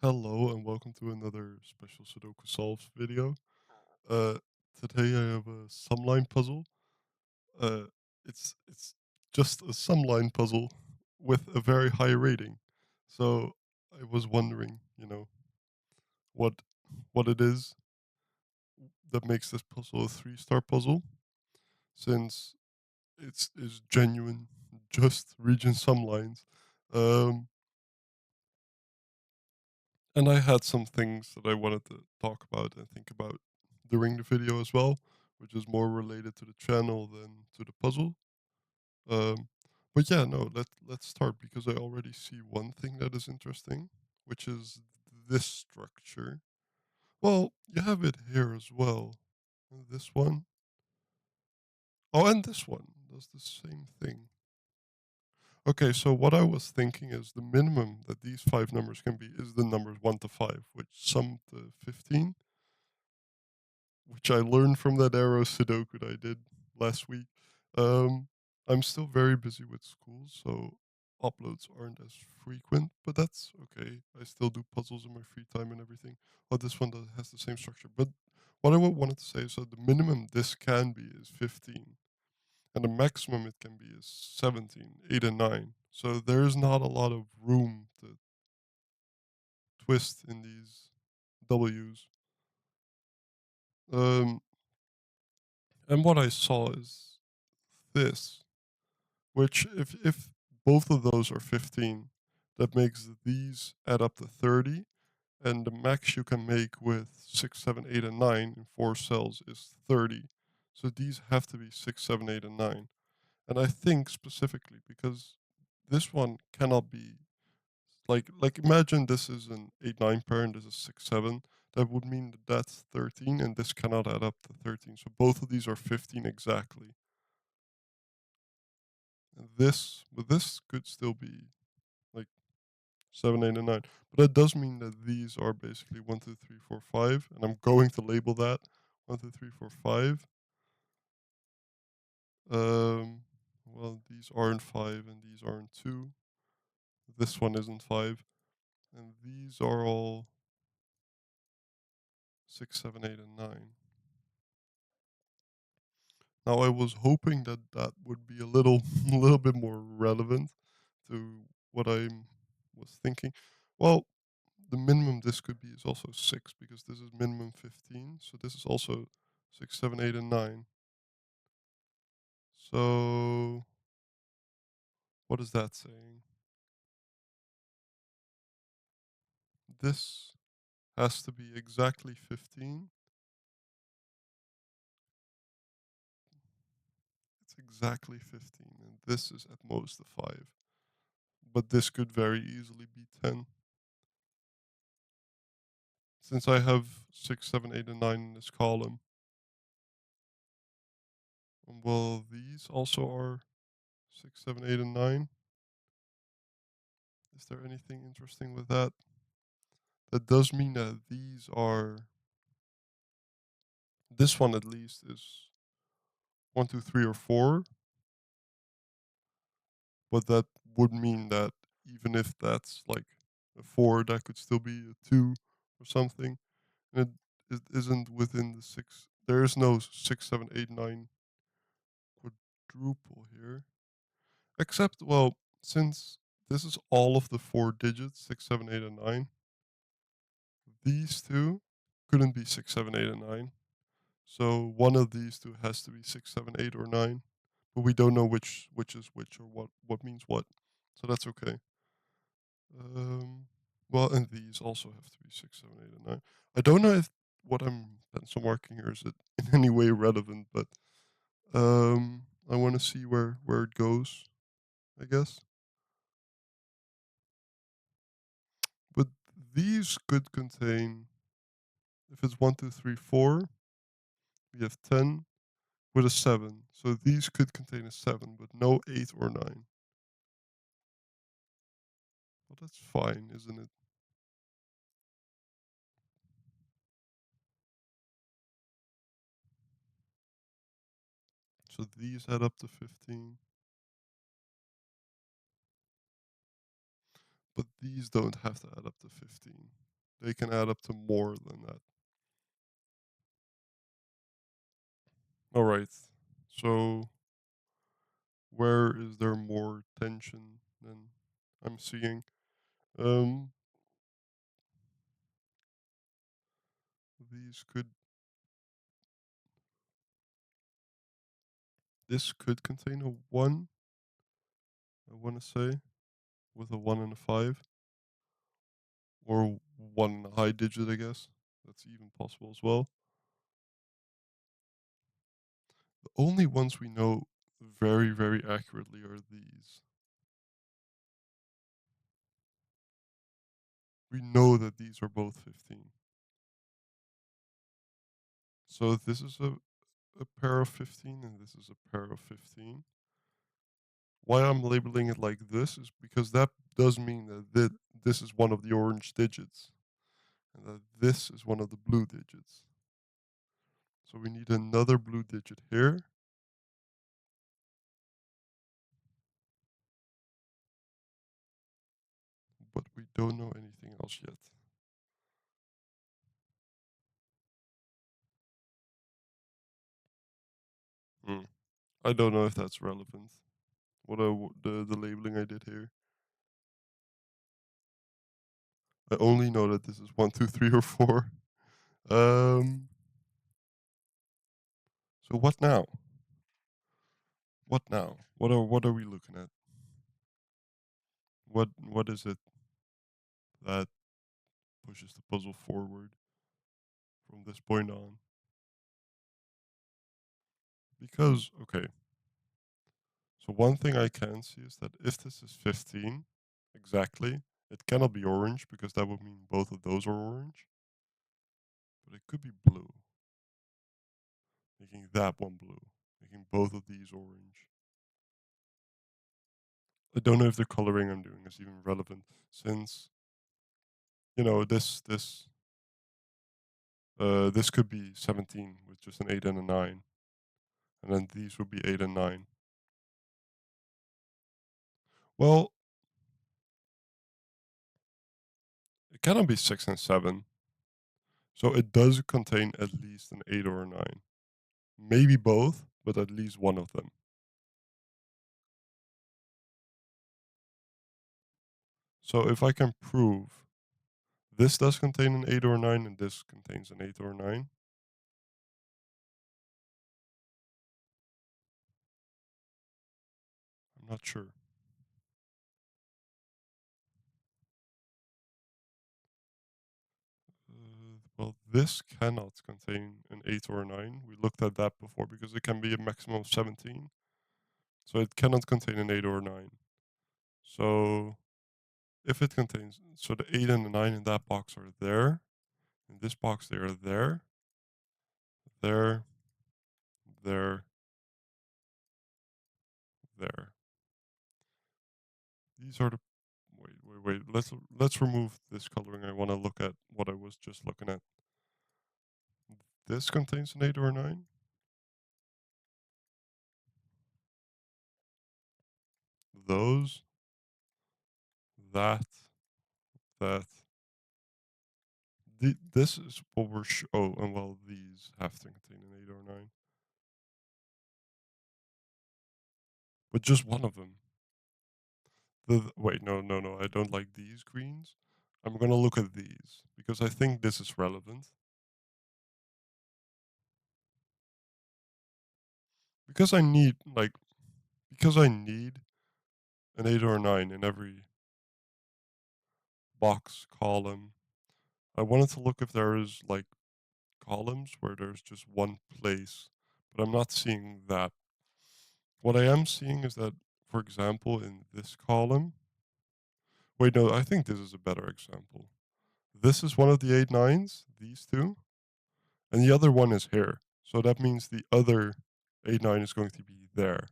Hello and welcome to another special Sudoku Solves video. Uh, Today I have a sumline puzzle. Uh, it's just a sumline puzzle with a very high rating. So I was wondering, what what it is that makes this puzzle a 3-star puzzle, since it's is genuine, just region sumlines. Um, And I had some things that I wanted to talk about and think about during the video as well, which is more related to the channel than to the puzzle. Um, but yeah, no, let's start because I already see one thing that is interesting, which is this structure. Well, you have it here as well. This one. Oh, and this one does the same thing. Okay, so what I was thinking is the minimum that these five numbers can be is the numbers 1 to 5, which sum to 15, which I learned from that arrow Sudoku that I did last week. Um, I'm still very busy with school, so uploads aren't as frequent, but that's okay. I still do puzzles in my free time and everything. Oh, this one has the same structure. But what I wanted to say is that the minimum this can be is 15, and the maximum it can be is 17, 8, and 9. So there's not a lot of room to twist in these W's. Um, and what I saw is this, which if both of those are 15, that makes these add up to 30, and the max you can make with 6, 7, 8, and 9 in 4 cells is 30. So these have to be 6, 7, 8, and 9. And I think specifically because this one cannot be like imagine this is an 8, 9 pair and this is 6, 7. That would mean that that's 13 and this cannot add up to 13. So both of these are 15 exactly. And this could still be like 7, 8, and 9. But that does mean that these are basically 1, 2, 3, 4, 5. And I'm going to label that 1, 2, 3, 4, 5. Well, these aren't 5 and these aren't 2. This one isn't 5. And these are all 6, 7, 8, and 9. Now I was hoping that that would be a little a little bit more relevant to what I was thinking. Well, the minimum this could be is also 6 because this is minimum 15. So this is also 6, 7, 8, and 9. So what is that saying? This has to be exactly 15. It's exactly 15. And this is at most a 5. But this could very easily be 10. Since I have 6, 7, 8, and 9 in this column. Well, these also are 6, 7, 8, and 9. Is there anything interesting with that? That does mean that these are. This one at least is 1, 2, 3, or 4. But that would mean that even if that's like a 4, that could still be a 2 or something. And it isn't within the 6. There is no 6, 7, 8, 9 quadruple here. Except, well, since this is all of the 4 digits 6, 7, 8, and 9, these two couldn't be 6, 7, 8, and 9. So one of these two has to be 6, 7, 8, or 9. But we don't know which is which or what means what. So that's okay. Um, well, and these also have to be 6, 7, 8, and 9. I don't know if what I'm pencil marking here is it in any way relevant, but I want to see where it goes, I guess. But these could contain, if it's 1, 2, 3, 4, we have 10 with a 7. So these could contain a 7, but no 8 or 9. Well, that's fine, isn't it? So these add up to 15. But these don't have to add up to 15. they can add up to more than that. All right. So where is there more tension than I'm seeing? Um, these could this could contain a one. I want to say with a one and a five, or one and a high digit. I guess that's even possible as well. The only ones we know very very accurately are these. We know that these are both 15. So this is a pair of 15 and this is a pair of 15. Why I'm labeling it like this is because that does mean that this is one of the orange digits and that this is one of the blue digits. So we need another blue digit here. But we don't know anything else yet. Hmm. I don't know if that's relevant. The labeling I did here. I only know that this is 1, 2, 3, or 4. Um. So what now? What now? What are we looking at? What is it that pushes the puzzle forward from this point on? Because okay, so one thing I can see is that if this is 15 exactly, it cannot be orange because that would mean both of those are orange. But it could be blue, making that one blue, making both of these orange. I don't know if the coloring I'm doing is even relevant since this could be 17 with just an 8 and a 9, and then these would be 8 and 9. Well, it cannot be 6 and 7, so it does contain at least an 8 or a 9. Maybe both, but at least one of them. So if I can prove this does contain an 8 or a 9 and this contains an 8 or a 9, I'm not sure. Well, this cannot contain an 8 or a 9. We looked at that before because it can be a maximum of 17. So it cannot contain an 8 or a 9. So if it contains, so the 8 and the 9 in that box are there. In this box, they are there, there, there, there. These are the. Wait. Let's remove this coloring. I want to look at what I was just looking at. This contains an 8 or a 9. Those, that, that. This is what we're. Oh, and well, these have to contain an 8 or a 9. But just one of them. Wait, no. I don't like these greens. I'm gonna look at these because I think this is relevant. Because I need because I need an 8 or a 9 in every box column. I wanted to look if there is columns where there's just one place, but I'm not seeing that. What I am seeing is that, for example, in this column. Wait, no, I think this is a better example. This is one of the 8 9s, these two, and the other one is here. So that means the other 8 9 is going to be there.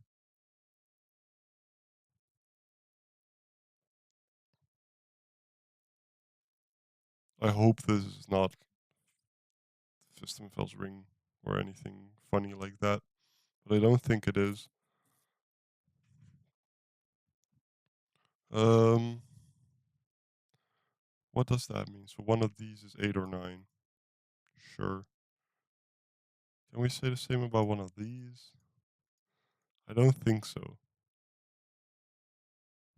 I hope this is not Fistenfeld's ring or anything funny like that, but I don't think it is. Um, What does that mean? So one of these is 8 or 9. Sure. Can we say the same about one of these? I don't think so.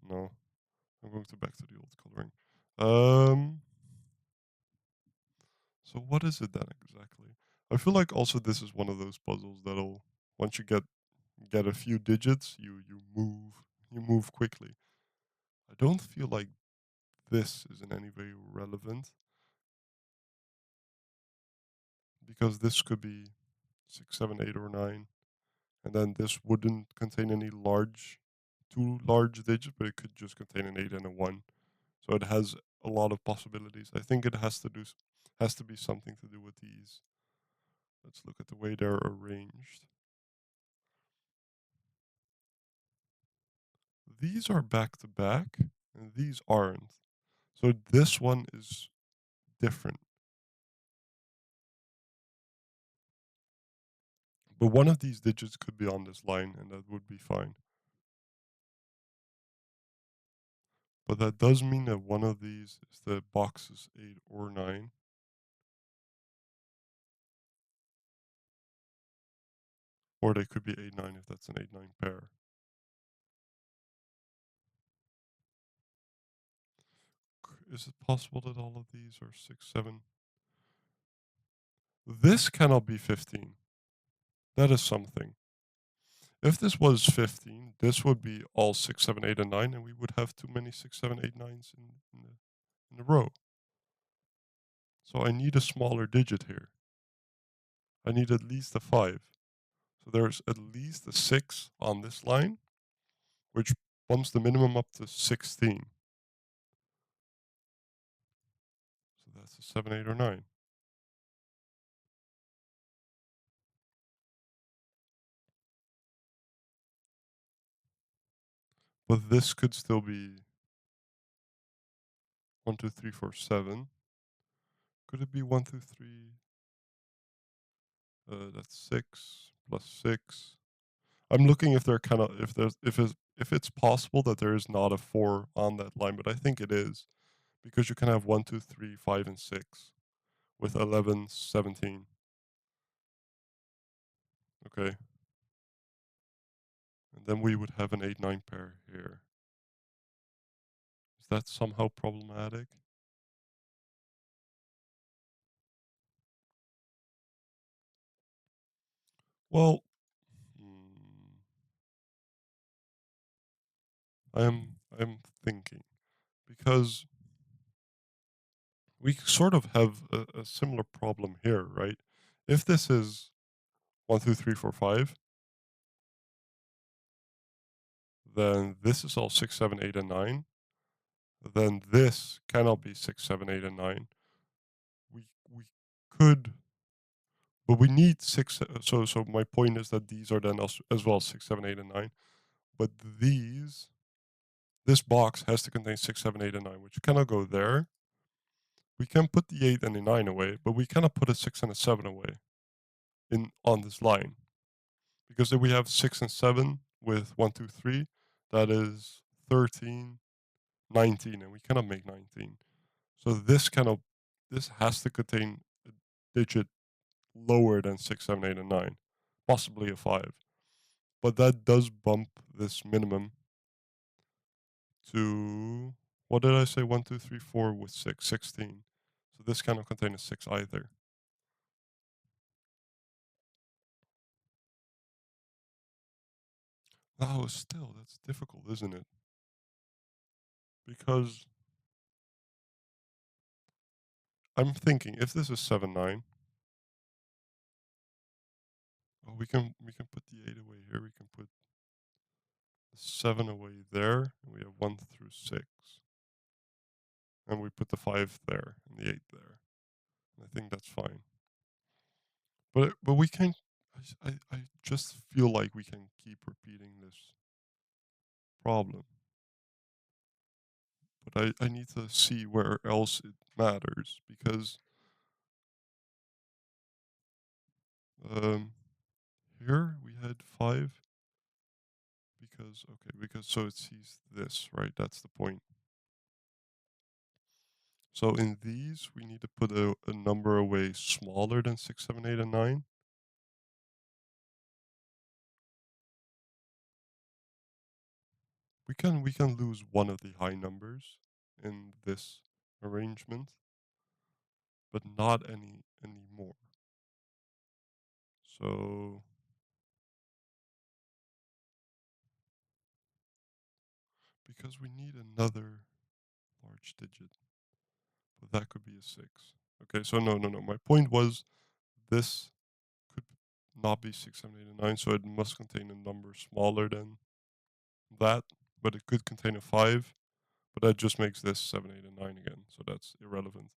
No. I'm going to back to the old coloring. Um, so what is it then exactly? I feel like also this is one of those puzzles that'll once you get a few digits, you move quickly. I don't feel like this is in any way relevant because this could be 6, 7, 8, or 9, and then this wouldn't contain any two large digits, but it could just contain an 8 and a 1. So it has a lot of possibilities. I think it has to be something to do with these. Let's look at the way they're arranged. These are back to back, and these aren't. So this one is different. But one of these digits could be on this line, and that would be fine. But that does mean that one of these is the boxes 8 or 9. Or they could be 8, 9 if that's an 8, 9 pair. Is it possible that all of these are 6, 7? This cannot be 15. That is something. If this was 15, this would be all 6, 7, 8, and 9, and we would have too many 6, 7, 8, 9s in a row. So I need a smaller digit here. I need at least a 5. So there's at least a 6 on this line, which bumps the minimum up to 16. So that's a 7, 8, or 9. But this could still be 1, 2, 3, 4, 7. Could it be 1, 2, 3? That's 6 plus 6. I'm looking if there kind of if it's possible that there is not a 4 on that line, but I think it is because you can have 1, 2, 3, 5, and 6 with 11, 17. Okay, and then we would have an 8, 9 pair here. Is that somehow problematic? Well, hmm, I'm thinking because we sort of have a similar problem here, right? If this is 1, 2, 3, 4, 5, then this is all 6, 7, 8, and 9. Then this cannot be 6, 7, 8, and 9. We could, but we need six. So my point is that these are then as well 6, 7, 8, and 9. But this box has to contain 6, 7, 8, and 9, which cannot go there. We can put the 8 and the 9 away, but we cannot put a 6 and a 7 away in on this line. Because if we have 6 and 7 with 1, 2, 3, that is 13, 19, and we cannot make 19. So this has to contain a digit lower than 6, 7, 8, and 9, possibly a 5. But that does bump this minimum to, what did I say? 1, 2, 3, 4 with 6, 16. So this cannot contain a 6 either. Oh, still, that's difficult, isn't it? Because I'm thinking if this is 7, 9, oh, we can put the 8 away here. We can put the 7 away there. And we have 1 through 6. And we put the 5 there and the 8 there. And I think that's fine. But we can. I just feel like we can keep repeating this problem. But I need to see where else it matters because um here we had 5 because so it sees this, right? That's the point. So in these, we need to put a number away smaller than 6, 7, 8, and 9. We can lose one of the high numbers in this arrangement, but not any more. So because we need another large digit, but that could be a 6. Okay, so no. My point was this could not be 6, 7, 8, and 9, so it must contain a number smaller than that, but it could contain a 5, but that just makes this 7, 8, and 9 again, so that's irrelevant.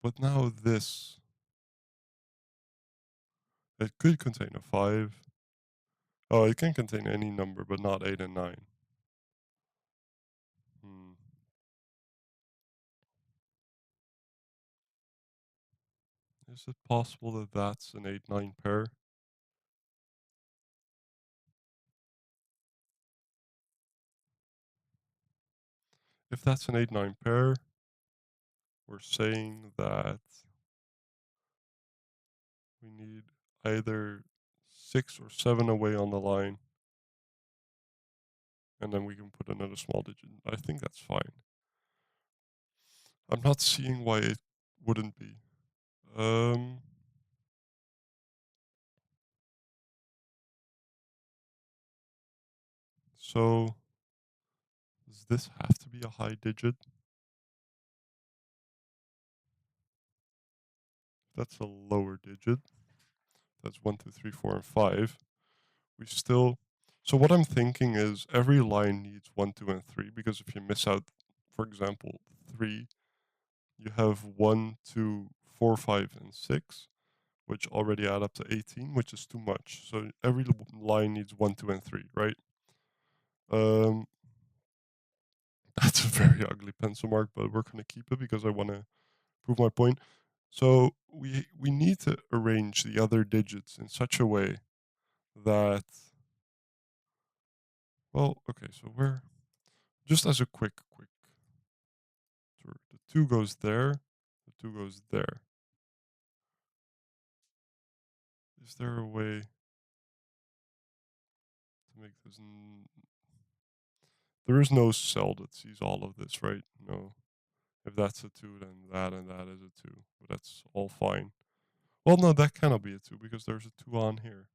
But now this, it could contain a 5. Oh, it can contain any number, but not 8 and 9. Hmm. Is it possible that that's an 8-9 pair? If that's an 8-9 pair, we're saying that we need either 6 or 7 away on the line, and then we can put another small digit. I think that's fine. I'm not seeing why it wouldn't be. Um, so does this have to be a high digit? That's a lower digit. That's 1, 2, 3, 4, and 5. We still. So what I'm thinking is every line needs 1, 2, and 3, because if you miss out, for example, 3, you have 1, 2, 4, 5, and 6, which already add up to 18, which is too much. So every line needs 1, 2, and 3, right? Um, that's a very ugly pencil mark, but we're gonna keep it because I want to prove my point. So we need to arrange the other digits in such a way that, well, okay, so we're just as a quick tour. The 2 goes there, the 2 goes there. Is there a way to make this? There is no cell that sees all of this, right? No. If that's a 2, then that and that is a 2. But that's all fine. Well, no, that cannot be a 2 because there's a 2 on here.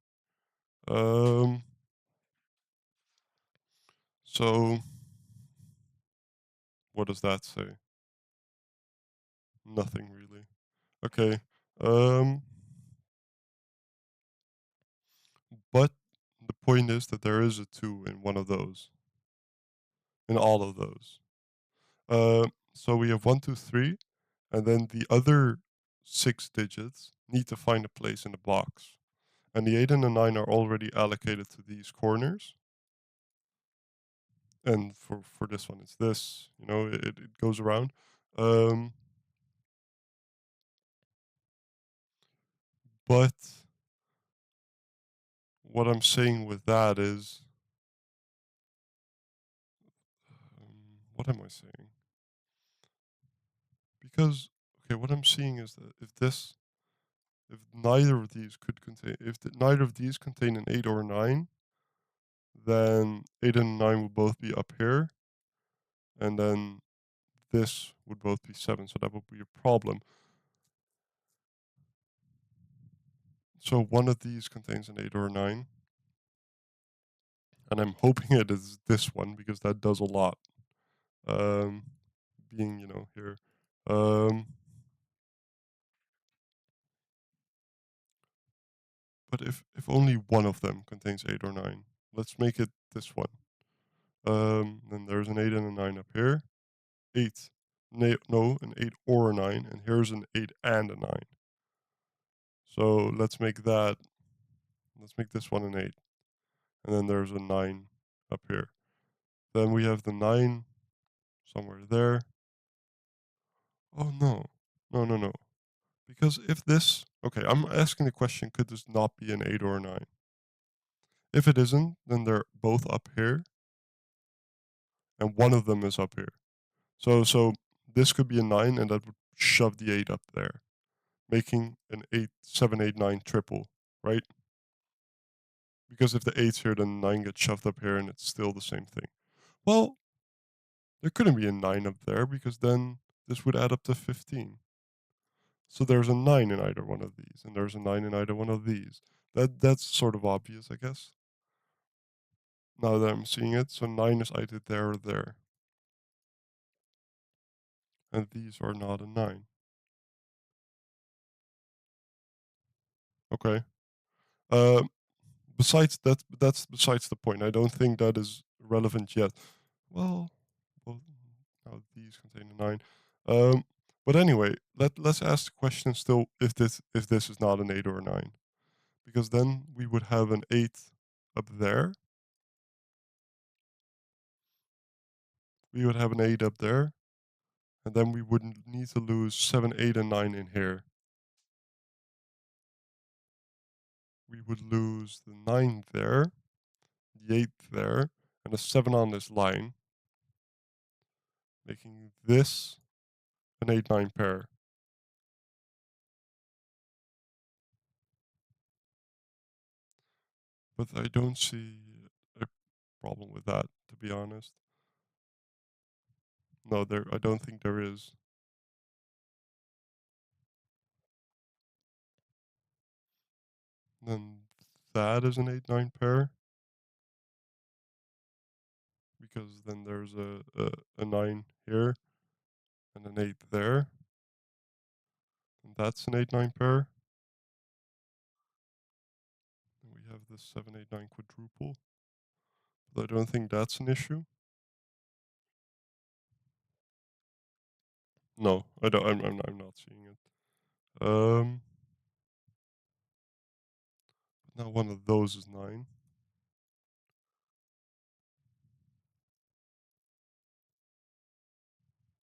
Um. So what does that say? Nothing really. Okay. Um. But the point is that there is a 2 in one of those, in all of those. So we have 1, 2, 3, and then the other 6 digits need to find a place in the box. And the 8 and the 9 are already allocated to these corners. And for this one, it's this. It goes around. Um, but what I'm saying with that is, what am I saying? Because okay, what I'm seeing is that if neither of these could contain, neither of these contain an 8 or a 9, then 8 and 9 would both be up here, and then this would both be 7, so that would be a problem. So one of these contains an 8 or a 9, and I'm hoping it is this one because that does a lot. Um, being, here. Um, but if only one of them contains 8 or 9, let's make it this one. Then there's an 8 and a 9 up here. 8. No, an 8 or a 9, and here's an 8 and a 9. So let's make this one an 8. And then there's a 9 up here. Then we have the 9 somewhere there. Oh no. No. Because if this, okay, I'm asking the question, could this not be an 8 or a 9? If it isn't, then they're both up here. and one of them is up here. So this could be a 9, and that would shove the 8 up there, making an 8, 7, 8, 9 triple, right? Because if the 8's here, then 9 gets shoved up here, and it's still the same thing. Well, there couldn't be a 9 up there, because then this would add up to 15. So there's a 9 in either one of these, and there's a 9 in either one of these. That's sort of obvious, I guess, now that I'm seeing it. So 9 is either there or there, and these are not a 9. Okay. Um, Besides that's besides the point. I don't think that is relevant yet. Well, well, now these contain a 9. Um, but anyway, let's ask the question still, if this is not an 8 or a 9, because then we would have an 8 up there. We would have an 8 up there, and then we wouldn't need to lose 7, 8, and 9 in here. We would lose the 9 there, the 8 there, and a 7 on this line, making this an 8, 9 pair. But I don't see a problem with that, to be honest. No, I don't think there is. Then that is an 8, 9 pair, because then there's a 9 here and an 8 there. And that's an 8, 9 pair. And we have this 7, 8, 9 quadruple. But I don't think that's an issue. No, I don't. I'm not seeing it. Um, Now one of those is 9.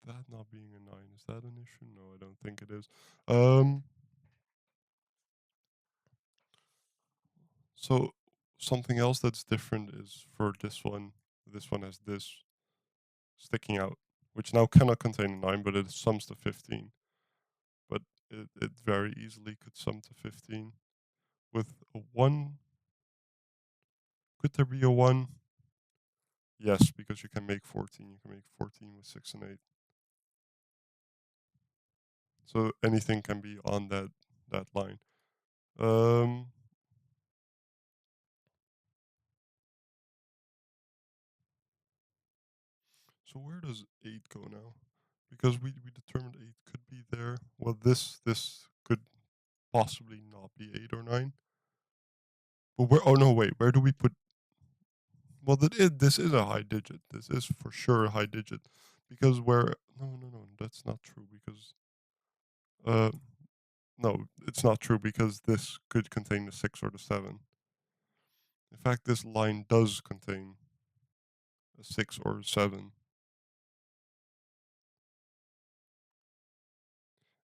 That not being a 9, is that an issue? No, I don't think it is. Um, so something else that's different is for this one. This one has this sticking out, which now cannot contain a 9, but it sums to 15. But it very easily could sum to 15 with a 1. Could there be a 1? Yes, because you can make 14. You can make 14 with 6 and 8. So anything can be on that line. Um, so where does 8 go now? Because we determined 8 could be there. Well, this could possibly not be 8 or 9. But where? Oh no, wait. Where do we put? Well, this is a high digit. This is for sure a high digit, because where? No, that's not true. Because uh, no, it's not true, because this could contain the 6 or the 7. In fact, this line does contain a 6 or a 7.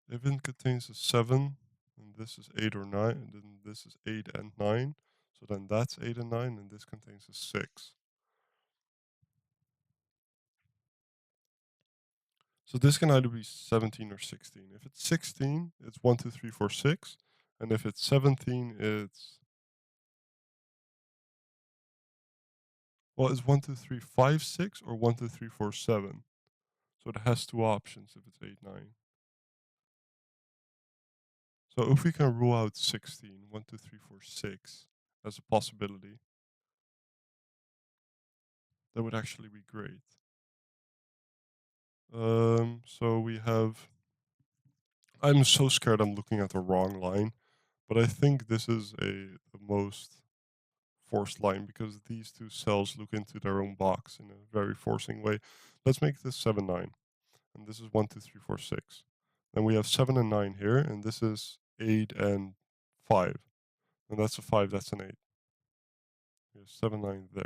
If it contains a 7, then this is 8 or 9, and then this is 8 and 9. So then that's 8 and 9, and this contains a 6. So this can either be 17 or 16. If it's 16, it's 1, 2, 3, 4, 6. And if it's 17, it's 1, 2, 3, 5, 6, or 1, 2, 3, 4, 7. So it has two options if it's 8, 9. So if we can rule out 16, 1, 2, 3, 4, 6 as a possibility, that would actually be great. So we have. I'm so scared I'm looking at the wrong line, but I think this is the most forced line, because these two cells look into their own box in a very forcing way. Let's make this 7, 9, and this is 1, 2, 3, 4, 6. Then we have 7 and 9 here, and this is 8 and 5, and that's a 5, that's an 8. We have 7, 9 there.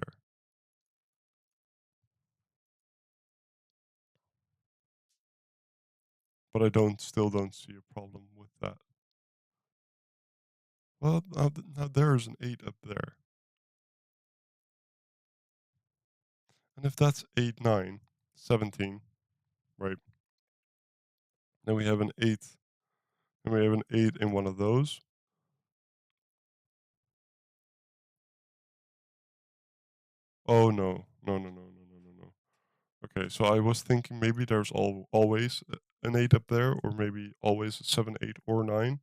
But I still don't see a problem with that. Well, now there's an 8 up there. And if that's 8, 9, 17, right? Then we have an 8, and we have an 8 in one of those. Oh no, no, no, no, no, no, no, no. Okay, so I was thinking maybe there's always an 8 up there, or maybe always a 7, 8, or 9.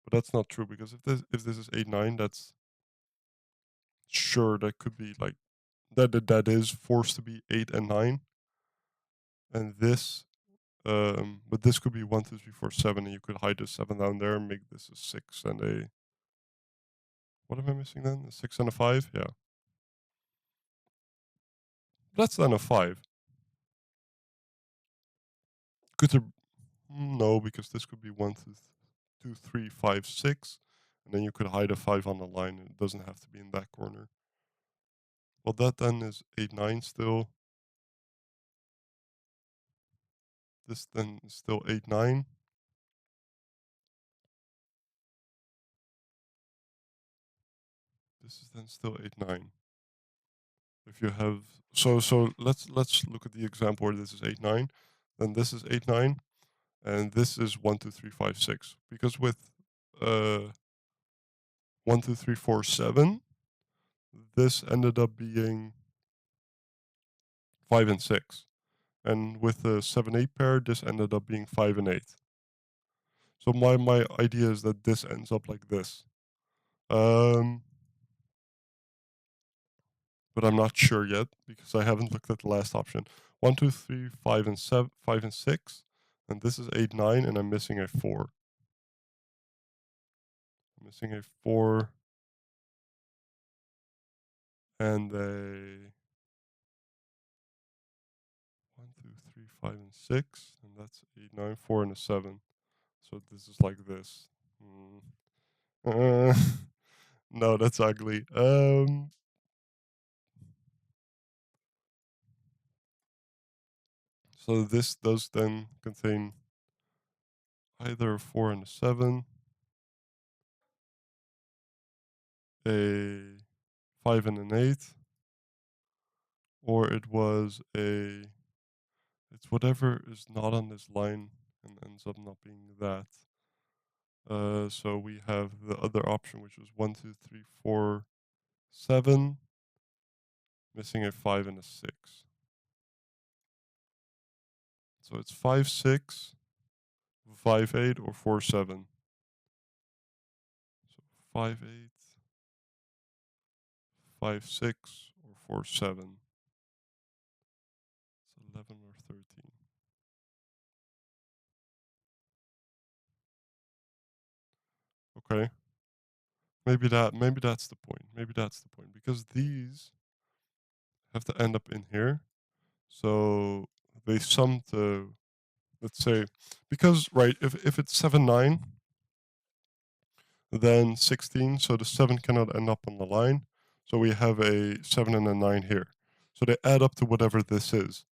But that's not true, because if this is 8, 9, that's sure that could be like that is forced to be 8 and 9. And this but this could be 1, 2, 3, 4, 7, and you could hide the 7 down there and make this a 6 and a, what am I missing then? A 6 and a 5? Yeah. That's then a 5. Could there, no, because this could be 1, 2, 2, 3, 5, 6, and then you could hide a 5 on the line, and it doesn't have to be in that corner. Well, that then is 8, 9 still. This then is still 8, 9. This is then still 8, 9. If you have, so let's look at the example where this is 8, 9, then this is 8, 9, and this is 1, 2, 3, 5, 6. Because with uh 1, 2, 3, 4, 7, this ended up being 5 and 6. And with the 7, 8 pair, this ended up being 5 and 8. So my idea is that this ends up like this. Um but I'm not sure yet, because I haven't looked at the last option. 1, 2, 3, 5 and 7, 5 and 6, and this is 8, 9, and I'm missing a 4. I'm missing a 4 and a 1, 2, 3, 5 and 6, and that's 8, 9, 4 and a 7. So this is like this. Uh, no, that's ugly. So this does then contain either a 4 and a 7, a 5 and an 8, or it was a, it's whatever is not on this line and ends up not being that. So we have the other option, which was 1, 2, 3, 4, 7, missing a 5 and a 6. So it's 5, 6, 5, 8, or 4, 7. So 5, 8, 5, 6, or 4, 7. It's 11 or 13. Okay. Maybe that's the point. Maybe that's the point. Because these have to end up in here. So they sum to, let's say, because right, if it's 7, 9, then 16, so the 7 cannot end up on the line. So we have a 7 and a 9 here. So they add up to whatever this is.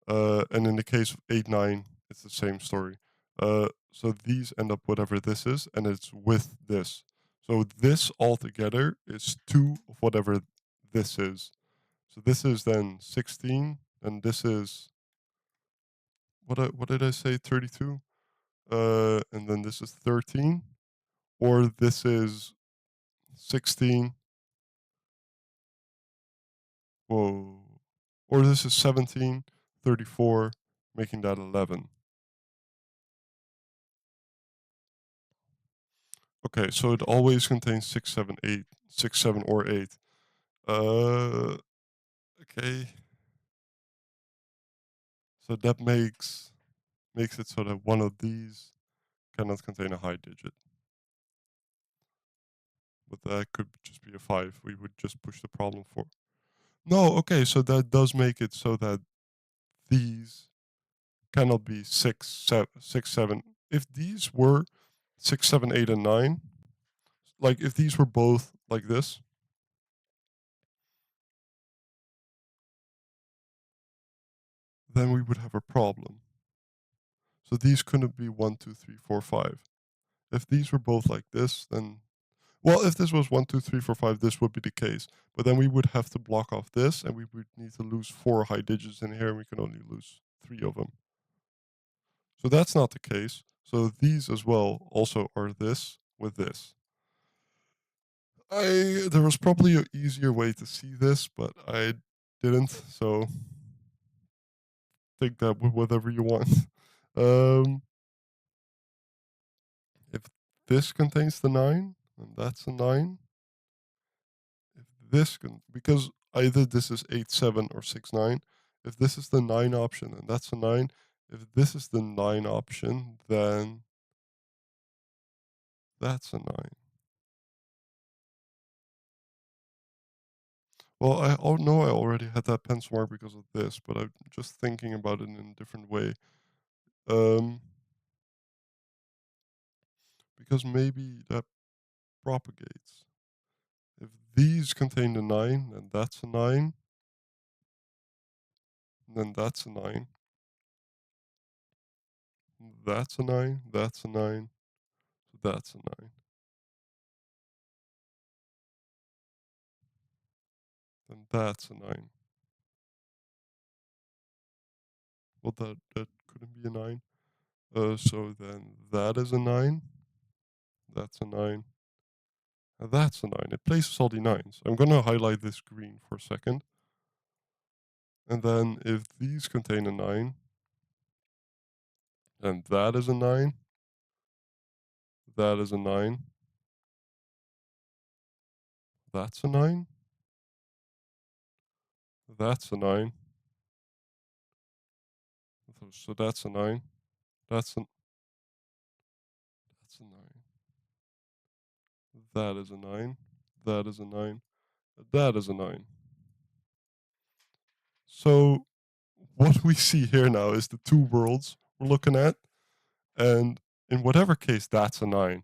And in the case of 8, 9, it's the same story. So these end up whatever this is, and it's with this. So this altogether is 2 of whatever this is. So this is then 16, and this is, what did I say, 32? And then this is 13, or this is 16. Whoa. Or this is 17, 34, making that 11. Okay, so it always contains 6, 7, 8, 6, 7, or 8. Uh, okay. So that makes it so that one of these cannot contain a high digit. But that could just be a 5. We would just push the problem for. No, okay, so that does make it so that these cannot be 6, 7, 6, 7. If these were 6, 7, 8, and 9, like if these were both like this, then we would have a problem. So these couldn't be 1, 2, 3, 4, 5. If these were both like this, then Well, if this was 1, 2, 3, 4, 5, this would be the case. But then we would have to block off this, and we would need to lose 4 high digits in here, and we can only lose 3 of them. So that's not the case. So these as well also are this with this. There was probably an easier way to see this, but I didn't. So take that with whatever you want. Um, if this contains the 9, then that's a 9. If this can, because either this is 8, 7 or 6, 9. If this is the 9 option, then that's a 9. If this is the 9 option, then that's a 9. Well, I know I already had that pencil mark because of this, but I'm just thinking about it in a different way. Um, because maybe that propagates. If these contain the 9, then that's a 9. Then that's a 9. That's a 9. That's a 9. So that's a 9. Then that's a 9. Well, that couldn't be a 9. So then that is a 9. That's a 9. And that's a 9. It places all the 9s. I'm going to highlight this green for a second. And then if these contain a 9, then that is a 9. That is a 9. That's a 9. That's a 9. So that's a 9. That's a that's a 9. That is a 9. That is a 9. That is a 9. So what we see here now is the two worlds we're looking at. And in whatever case, that's a 9.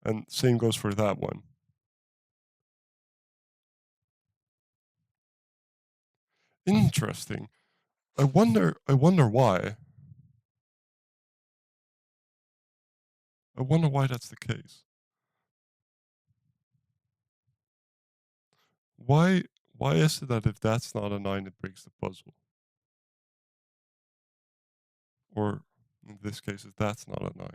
And same goes for that one. Interesting. I wonder why. I wonder why that's the case. Why why is it that if that's not a 9 it breaks the puzzle? Or in this case if that's not a 9.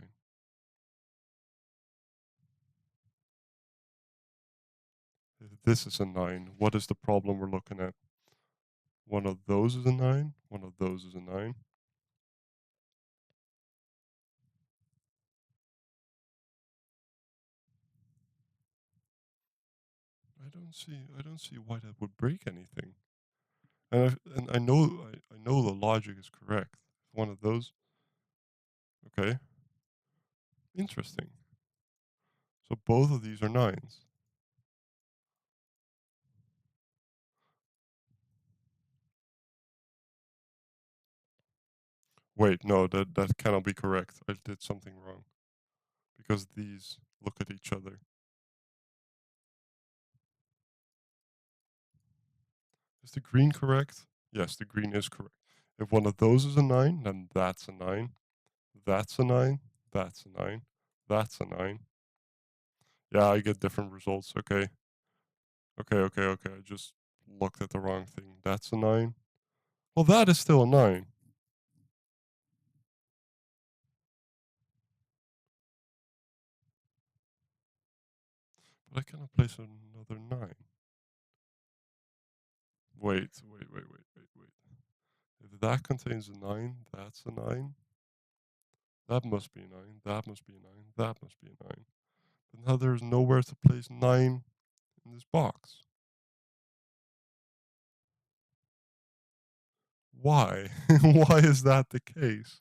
If this is a 9, what is the problem we're looking at? One of those is a 9, one of those is a 9. I don't see why that would break anything. And I know the logic is correct. One of those. Okay. Interesting. So both of these are 9s. Wait, no, that cannot be correct. I did something wrong because these look at each other. Is the green correct? Yes, the green is correct. If one of those is a 9, then that's a 9. That's a 9. That's a 9. That's a 9. Yeah, I get different results. Okay. Okay. I just looked at the wrong thing. That's a 9. Well, that is still a 9. But I cannot place another 9. Wait. If that contains a 9, that's a 9. That must be a 9. That must be a 9. That must be a 9. But now there's nowhere to place 9 in this box. Why? Why is that the case?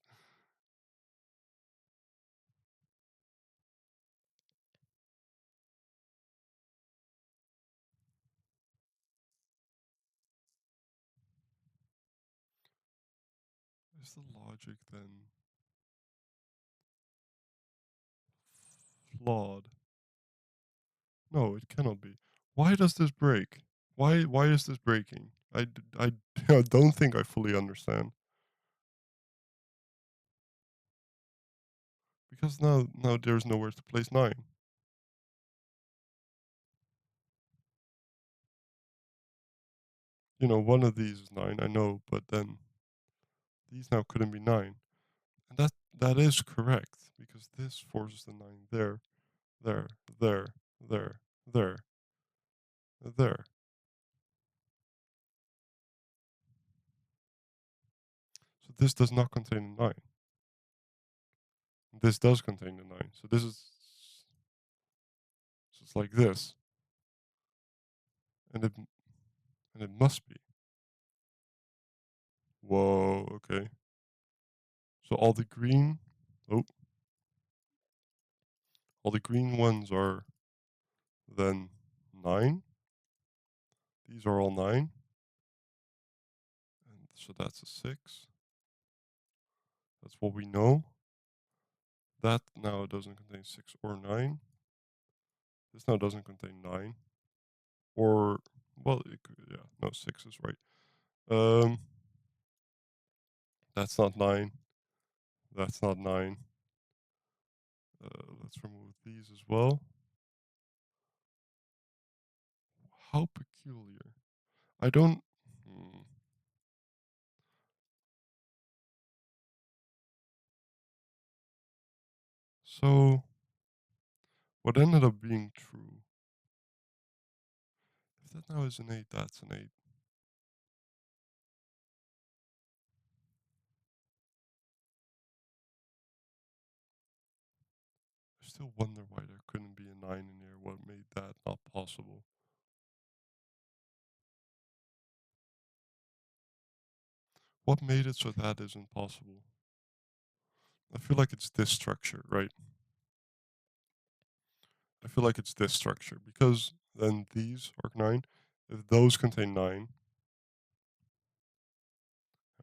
Is the logic then flawed? No, it cannot be. Why does this break? Why is this breaking? I I don't think I fully understand. Because now there's nowhere to place 9. one of these is 9, I know, but then these now couldn't be 9. And that is correct because this forces the 9 there, there, there, there, there, there. So this does not contain a 9. This does contain the 9. So it's like this, and it must be. Whoa, okay. So oh, all the green ones are then 9. These are all 9. And so that's a 6. That's what we know. That now doesn't contain 6 or 9. This now doesn't contain 9. Or, well, it could, yeah, no, 6 is right. Um, that's not 9. That's not 9. Let's remove these as well. How peculiar. I don't. Hmm. So, what ended up being true, if that now is an 8, that's an 8. I still wonder why there couldn't be a 9 in here. What made that not possible? What made it so that isn't possible? I feel like it's this structure, right? I feel like it's this structure because then these are 9. If those contain 9,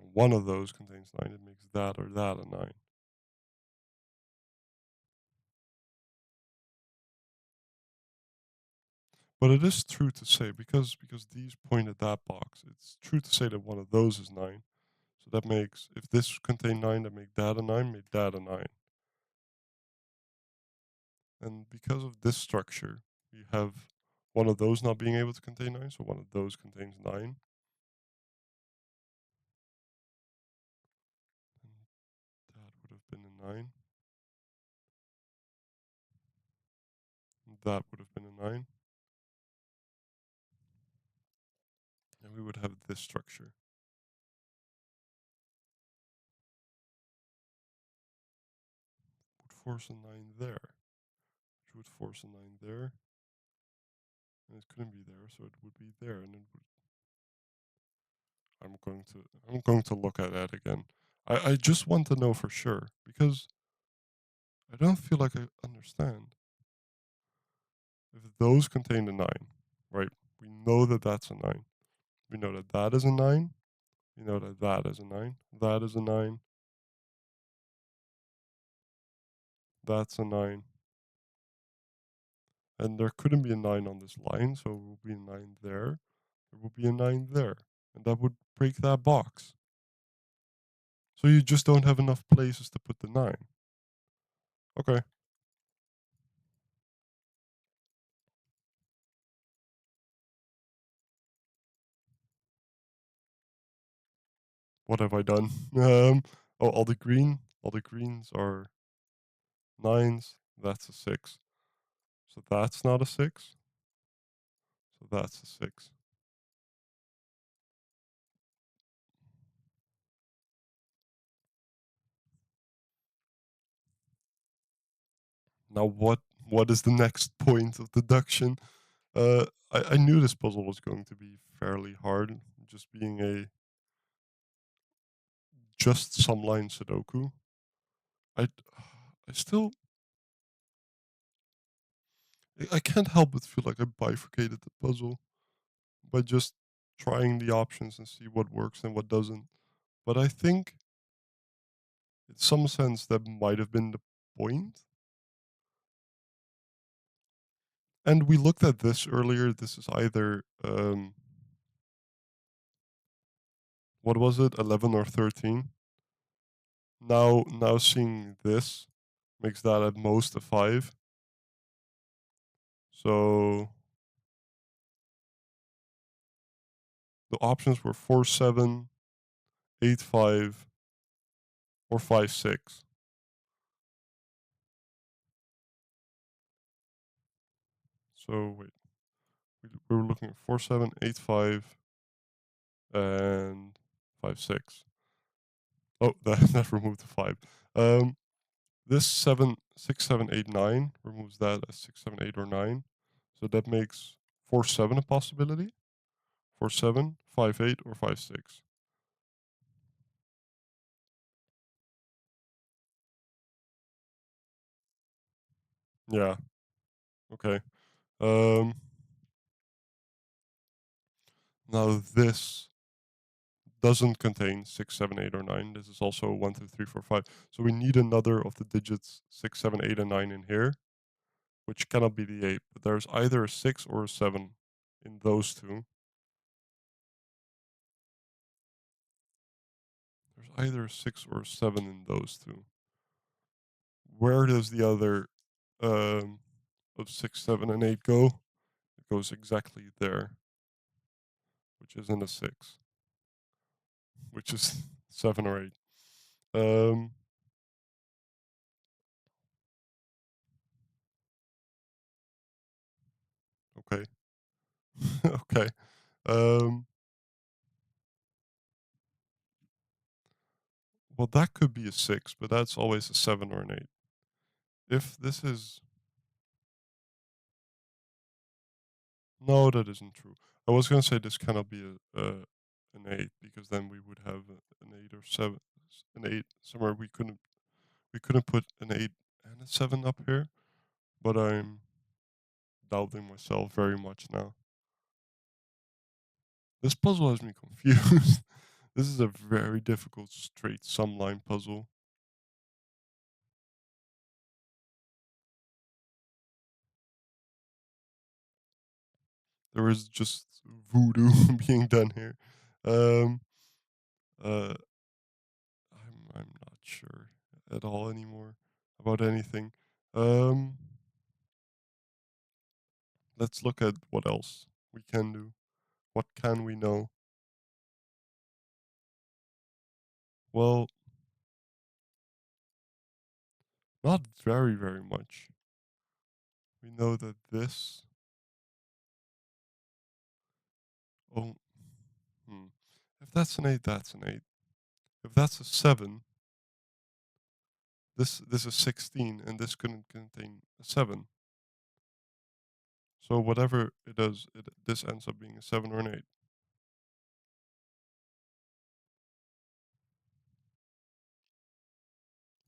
and one of those contains 9, it makes that or that a 9. But it is true to say because these point at that box. It's true to say that one of those is 9. So that makes if this contain 9, that make that a 9, make that a 9. And because of this structure, we have one of those not being able to contain 9, so one of those contains 9. And that would have been a 9. And that would have been a 9. And we would have this structure. Would force a 9 there. Which would force a 9 there. And it couldn't be there, so it would be there, and it would I'm going to look at that again. I just want to know for sure because I don't feel like I understand. If those contain a 9, right? We know that that's a 9. We know that that is a 9. We know that that is a 9. That is a 9. That's a 9. And there couldn't be a 9 on this line, so it will be a 9 there. There will be a 9 there. And that would break that box. So you just don't have enough places to put the 9. Okay. What have I done? Oh, all the greens are 9s. That's a 6. So that's not a 6. So that's a 6. Now what is the next point of deduction? I knew this puzzle was going to be fairly hard, just being a just some line Sudoku. I I still I can't help but feel like I bifurcated the puzzle by just trying the options and see what works and what doesn't. But I think in some sense that might have been the point. And we looked at this earlier. This is either what was it, 11 or 13. Now seeing this makes that at most a 5. So the options were 4 7, 8 5, or 5 6. So wait, we were looking at 4 7, 8 5, and 5 6. Oh, that removed the 5. Um, this 7 6 7 8 9 removes that as 6 7 8 or 9. So that makes 4 7 a possibility. 4 7, 5 8, or 5 6. Yeah. Okay. Um, Now this doesn't contain 6 7 8 or 9. This is also 1 2 3 4 5. So we need another of the digits 6 7 8 and 9 in here, which cannot be the 8. But there's either a 6 or a 7 in those two. There's either a 6 or a 7 in those two. Where does the other um, of 6 7 and 8 go? It goes exactly there, which isn't a 6, which is 7 or 8. Um, okay. Okay. Um, well, that could be a 6, but that's always a 7 or an 8. If this is. No, that isn't true. I was going to say this cannot be an 8 because then we would have an 8 or 7. An 8 somewhere we couldn't put an 8 and a 7 up here, but I'm doubting myself very much now. This puzzle has me confused. This is a very difficult straight sum line puzzle. There is just voodoo being done here. Um, uh, I'm not sure at all anymore about anything. Um, let's look at what else we can do. What can we know? Well, not very, very much. We know that this. Oh, hmm. If that's an 8, that's an 8. If that's a 7, this is 16, and this couldn't contain a 7. So whatever it does, this ends up being a 7 or an 8,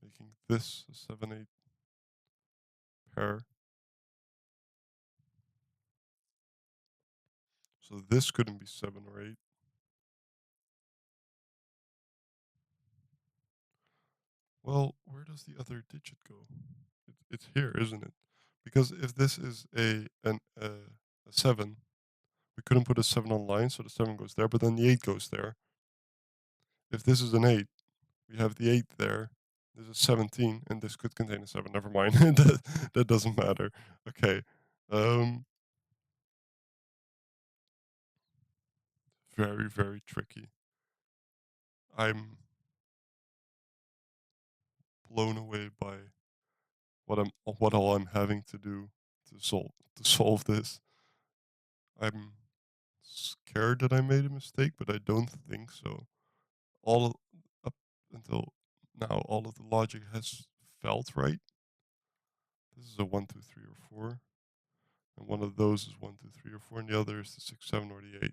making this a 7 8 pair. So this couldn't be 7 or 8. Well, where does the other digit go? It's here, isn't it? Because if this is a 7, we couldn't put a 7 on line, so the 7 goes there, but then the 8 goes there. If this is an 8, we have the 8 there. This is 17, and this could contain a 7. Never mind. That doesn't matter. Okay. Um, Very, very tricky. I'm blown away by what all I'm having to do to solve this. I'm scared that I made a mistake, but I don't think so. Up until now, all of the logic has felt right. This is a 1, 2, 3, or 4, and one of those is 1, 2, 3, or 4, and the other is the 6, 7, or the 8.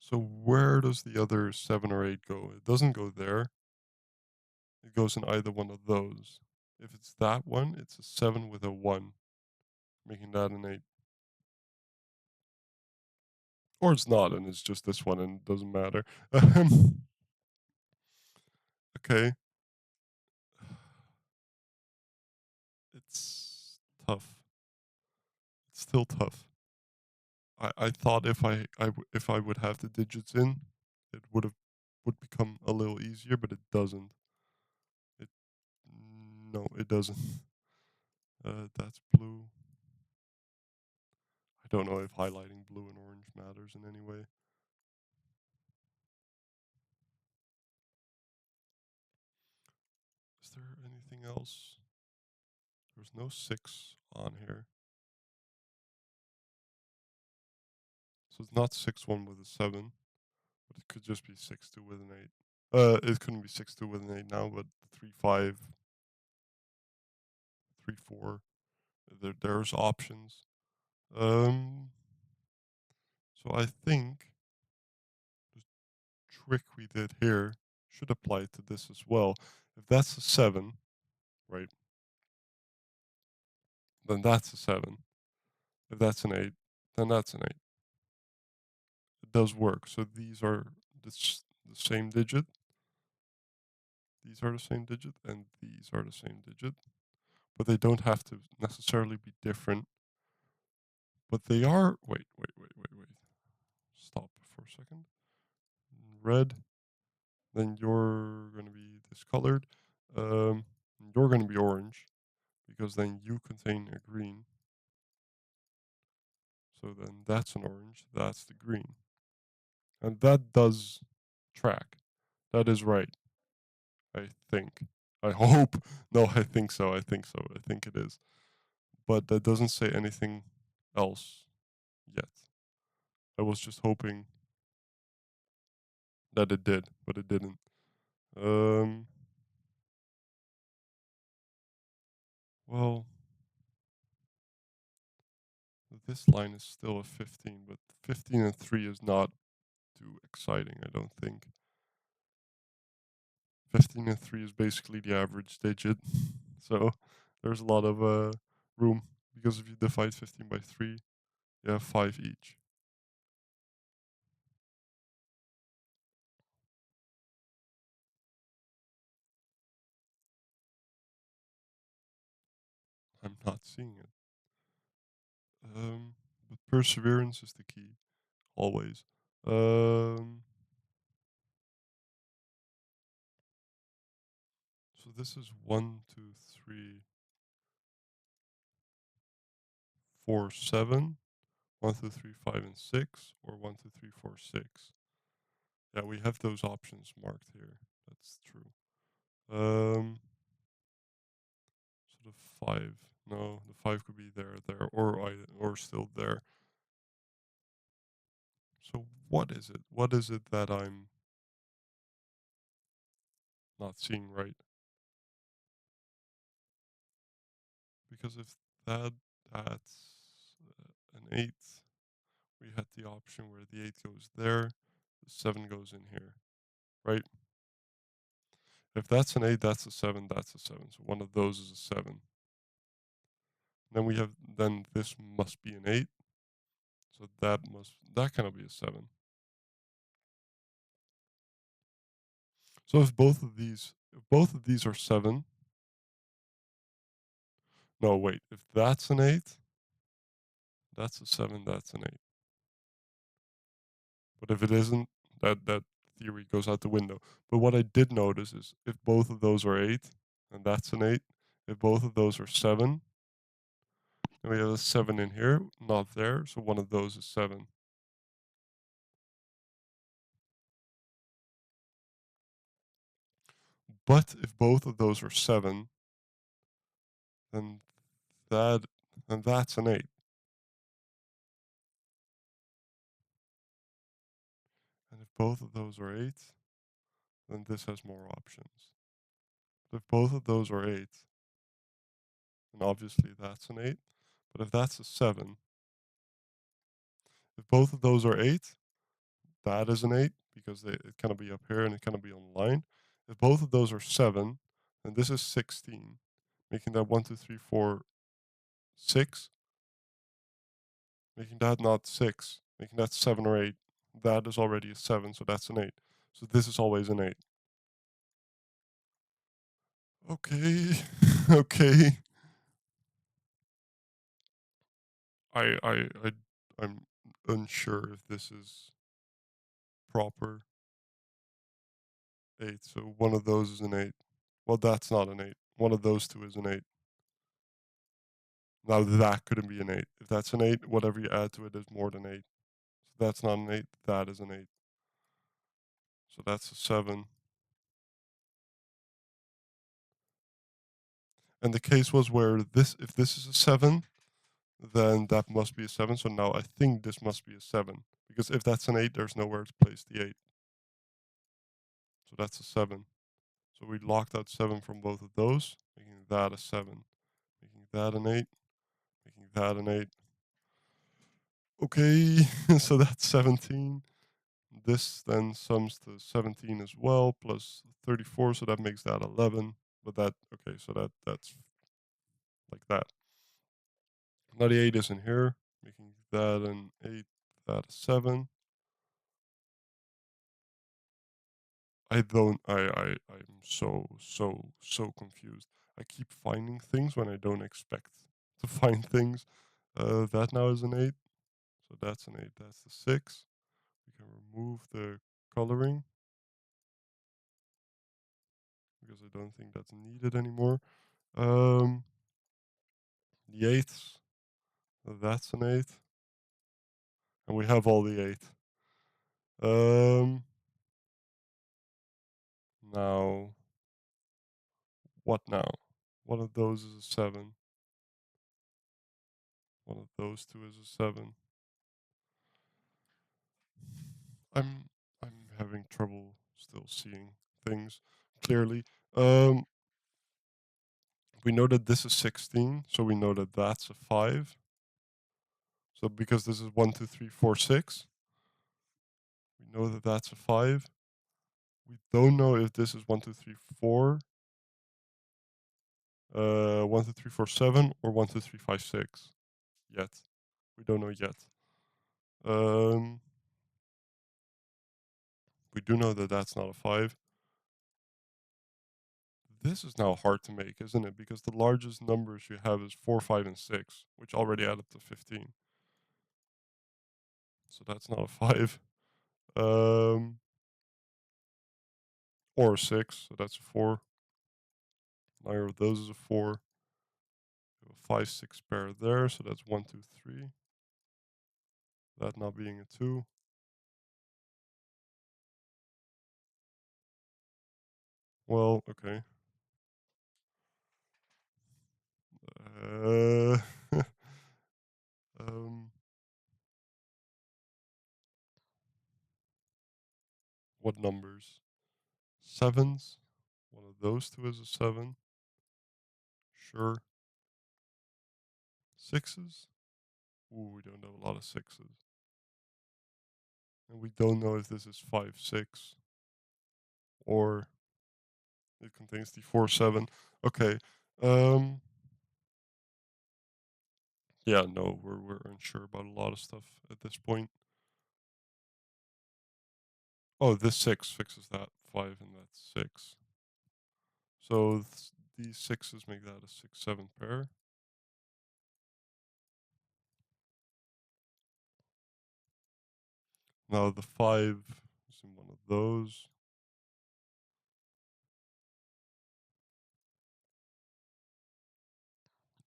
So where does the other 7 or 8 go? It doesn't go there. It goes in either one of those. If it's that one, it's a 7 with a 1, making that an 8. Or it's not, and it's just this one, and it doesn't matter. Okay. It's tough. It's still tough. I thought if I would have the digits in, it would become a little easier, but it doesn't. It No, it doesn't. That's blue. I don't know if highlighting blue and orange matters in any way. Is there anything else? There's no 6 on here. So it's not 6-1 with a 7, but it could just be 6-2 with an 8. It couldn't be 6-2 with an 8 now, but 3-5, 3-4. There's options. Um, so I think the trick we did here should apply to this as well. If that's a 7, right, then that's a 7. If that's an 8, then that's an 8. It does work. So these are the same digit. These are the same digit, and these are the same digit. But they don't have to necessarily be different. But they are. Wait. Stop for a second. Red. Then you're going to be discolored. Um, you're going to be orange because then you contain a green. So then that's an orange. That's the green. And that does track. That is right. I think. I hope. No, I think so. I think so. I think it is. But that doesn't say anything else yet. I was just hoping that it did, but it didn't. Um, well, this line is still a 15, but 15 and 3 is not too exciting, I don't think. 15 and 3 is basically the average digit. So there's a lot of room because if you divide 15 by 3, you have 5 each. I'm not seeing it. But perseverance is the key, always. Um, so this is 1, 2, 3, 4, 7. 1, 2, 3, 5, and 6, or 1, 2, 3, 4, 6. Yeah, we have those options marked here. That's true. So the 5. No, the 5 could be there, or still there. So what is it? What is it that I'm not seeing right? Because if that's an 8, we had the option where the 8 goes there, the 7 goes in here, right? If that's an 8, that's a 7, that's a 7. So one of those is a 7. Then this must be an 8. So that cannot be a 7. So if both of these are 7, no wait, if that's an 8, that's a 7, that's an 8. But if it isn't, that theory goes out the window. But what I did notice is if both of those are 8, and that's an 8, if both of those are 7, then we have a 7 in here, not there, so one of those is 7. But if both of those are 7, then that then that's an 8. And if both of those are 8, then this has more options. But if both of those are 8, then obviously that's an 8. But if that's a 7, if both of those are 8, that is an 8 because it cannot be up here and it cannot be on the line. If both of those are 7, then this is 16, making that 1, 2, 3, 4, 6, making that not 6, making that 7 or 8. That is already a 7, so that's an 8. So this is always an 8. Okay. Okay. I I I I'm unsure if this is proper 8. So one of those is an 8. Well, that's not an 8. One of those two is an 8. Now that couldn't be an 8. If that's an 8, whatever you add to it is more than 8. So that's not an 8, that is an 8. So that's a 7. And the case was where if this is a 7, then that must be a 7. So now I think this must be a 7. Because if that's an 8, there's nowhere to place the 8. So that's a 7. So we locked out 7 from both of those, making that a 7. Making that an 8. Making that an 8. Okay, so that's 17. This then sums to 17 as well, plus 34, so that makes that 11. But that, okay, so that's like that. Now the 8 is in here, making that an 8, that a 7. I'm so confused. I keep finding things when I don't expect to find things. That now is an 8, so that's an 8, that's the 6. We can remove the coloring because I don't think that's needed anymore. The 8, that's an 8. And we have all the 8. Now, what now? One of those is a 7. One of those two is a 7. I'm I'm having trouble still seeing things clearly. Um, we know that this is 16, so we know that that's a 5. So because this is 1, 2, 3, 4, 6, we know that that's a 5. We don't know if this is 1, 2, 3, 4, 1, 2, 3, 4, 7, or 1, 2, 3, 5, 6 yet. We don't know yet. Um, we do know that that's not a 5. This is now hard to make, isn't it? Because the largest numbers you have is 4, 5, and 6, which already add up to 15. So that's not a 5. Um, or a 6, so that's a 4. Neither of those is a 4. We have a 5, 6 pair there, so that's 1, 2, 3. That not being a 2. Well, okay. Uh, um, what numbers? 7s. One of those two is a 7. Sure. 6s. Ooh, we don't have a lot of 6s. And we don't know if this is 5, 6, or it contains the 4, 7. Okay. Um, yeah, no, we're unsure about a lot of stuff at this point. Oh, this 6 fixes that 5, and that's 6. So these 6s make that a 6, 7 pair. Now the 5 is in one of those.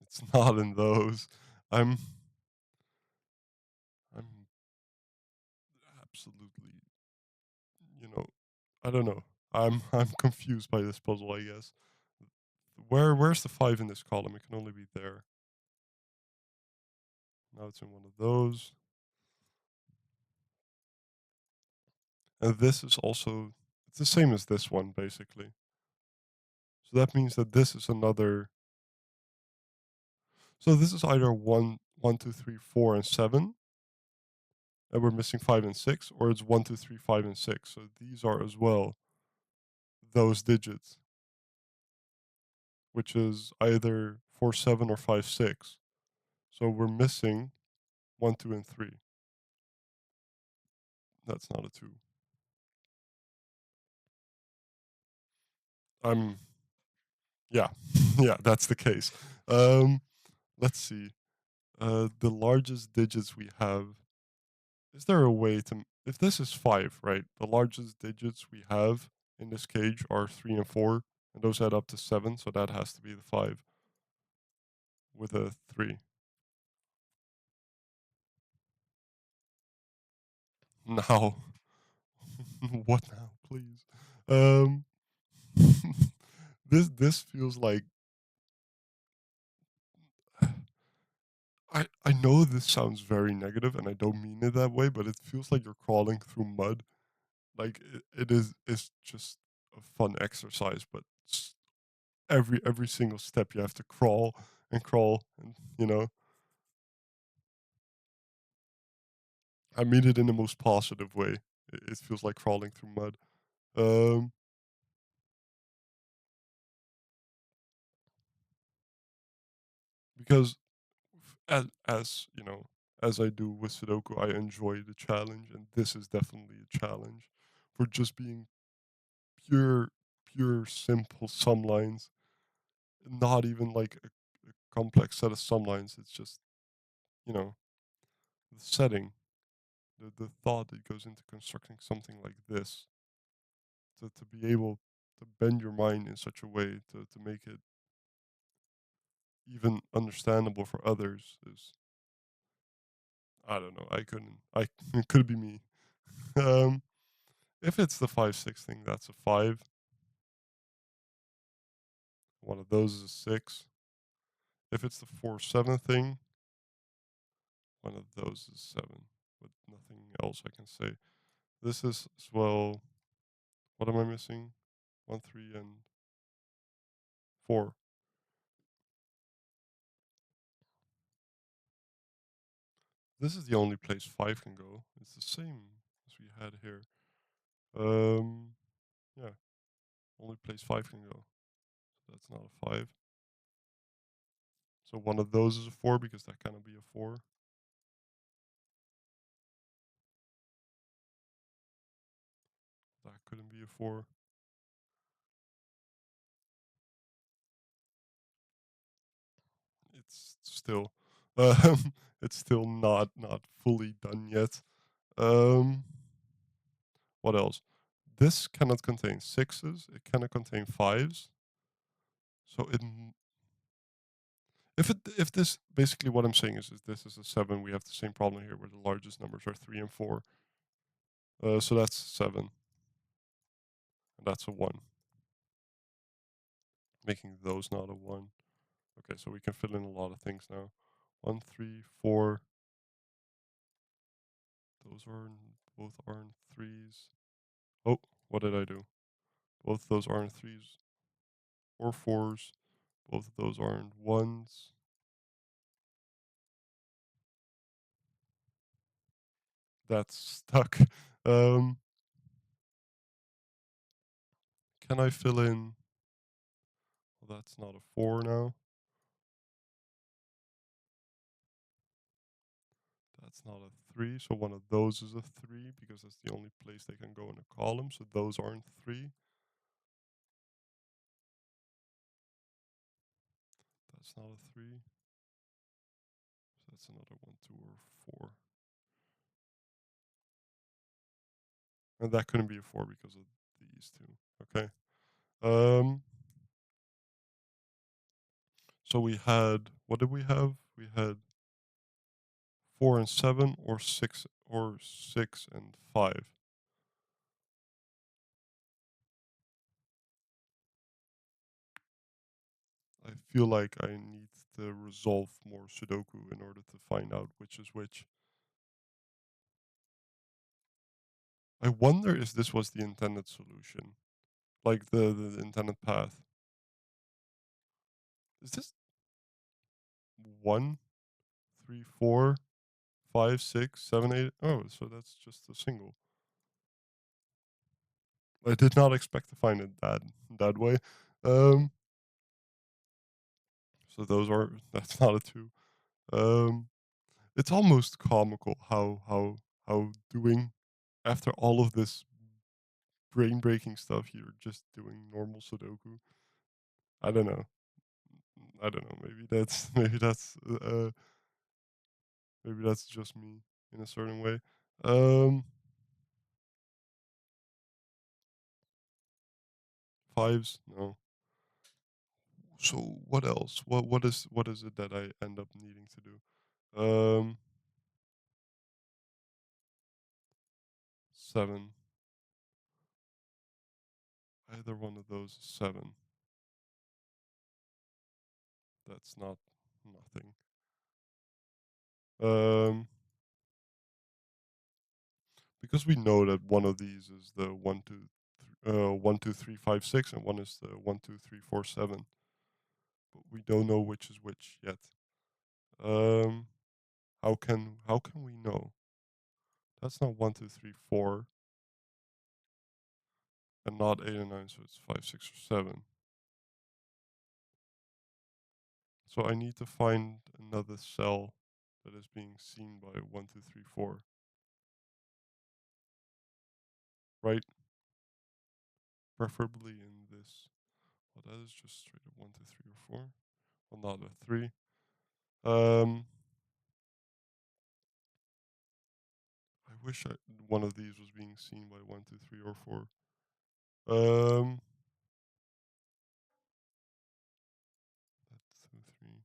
It's not in those. I'm I'm absolutely, I don't know. I'm confused by this puzzle, I guess. Where's the 5 in this column? It can only be there. Now it's in one of those. And this is also, it's the same as this one, basically. So that means that this is another. So this is either 1, 1, 2, 3, 4, and 7, and we're missing 5 and 6, or it's 1, 2, 3, 5, and 6. So these are as well those digits, which is either 4, 7, or 5, 6. So we're missing 1, 2, and 3. That's not a 2. I'm Yeah, yeah, that's the case. Um, let's see. The largest digits we have. Is there a way to? If this is 5, right? The largest digits we have in this cage are 3 and 4, and those add up to 7. So that has to be the 5 with a 3. Now, what now, please? Um, this feels like I know this sounds very negative, and I don't mean it that way, but it feels like you're crawling through mud. Like it is. It's just a fun exercise, but every single step you have to crawl and crawl, and I mean it in the most positive way. It feels like crawling through mud. Um, because as as I do with Sudoku, I enjoy the challenge, and this is definitely a challenge for just being pure, pure, simple sum lines. Not even like a complex set of sum lines. It's just you know the setting, the thought that goes into constructing something like this. To be able to bend your mind in such a way to make it even understandable for others is I don't know. I couldn't. I it could be me. Um, if it's the 5-6 thing, that's a 5. One of those is a 6. If it's the 4-7 thing, one of those is 7. But nothing else I can say. This is as well. What am I missing? 1, 3, and 4. This is the only place 5 can go. It's the same as we had here. Um, yeah, only place 5 can go. So that's not a 5. So one of those is a 4 because that cannot be a 4. That couldn't be a 4. It's still, it's still not fully done yet. Um, what else? This cannot contain sixes. It cannot contain fives. So if this basically what I'm saying is this is a 7, we have the same problem here where the largest numbers are 3 and 4. So that's 7, and that's a 1, making those not a 1. Okay, so we can fill in a lot of things now. 1, 3, 4. Those are both aren't threes. Oh, what did I do? Both those aren't threes or fours. Both of those aren't ones. That's stuck. Um, can I fill in? Well, that's not a 4 now. That's not a 3. So one of those is a 3 because that's the only place they can go in a column. So those aren't 3. That's not a 3. So that's another 1, 2, or 4. And that couldn't be a 4 because of these two. Okay. Um, so we had, what did we have? We had 4 and 7 or 6 and 5. I feel like I need to resolve more Sudoku in order to find out which is which. I wonder if this was the intended solution, like the intended path. Is this 1, 3, 4, 5, 6, 7, 8? Oh, so that's just a single. I did not expect to find it that way. Um, so those are that's not a 2. Um, it's almost comical how doing after all of this brain breaking stuff, you're just doing normal Sudoku. I don't know. I don't know. Maybe that's just me in a certain way. Um, fives, no. So what else? What is it that I end up needing to do? Um, 7. Either one of those is 7. That's not nothing. Um, because we know that one of these is the 1, 2, 3, 5, 6, and one is the 1, 2, 3, 4, 7. But we don't know which is which yet. Um, how can we know? That's not 1, 2, 3, 4, and not 8 and 9, so it's 5, 6, or 7. So I need to find another cell that is being seen by 1, 2, 3, 4. Right? Preferably in this. Well, that is just straight up 1, 2, 3, or 4. Well, not a 3. Um, I wish one of these was being seen by 1, 2, 3, or 4. Um, that's 2, 3.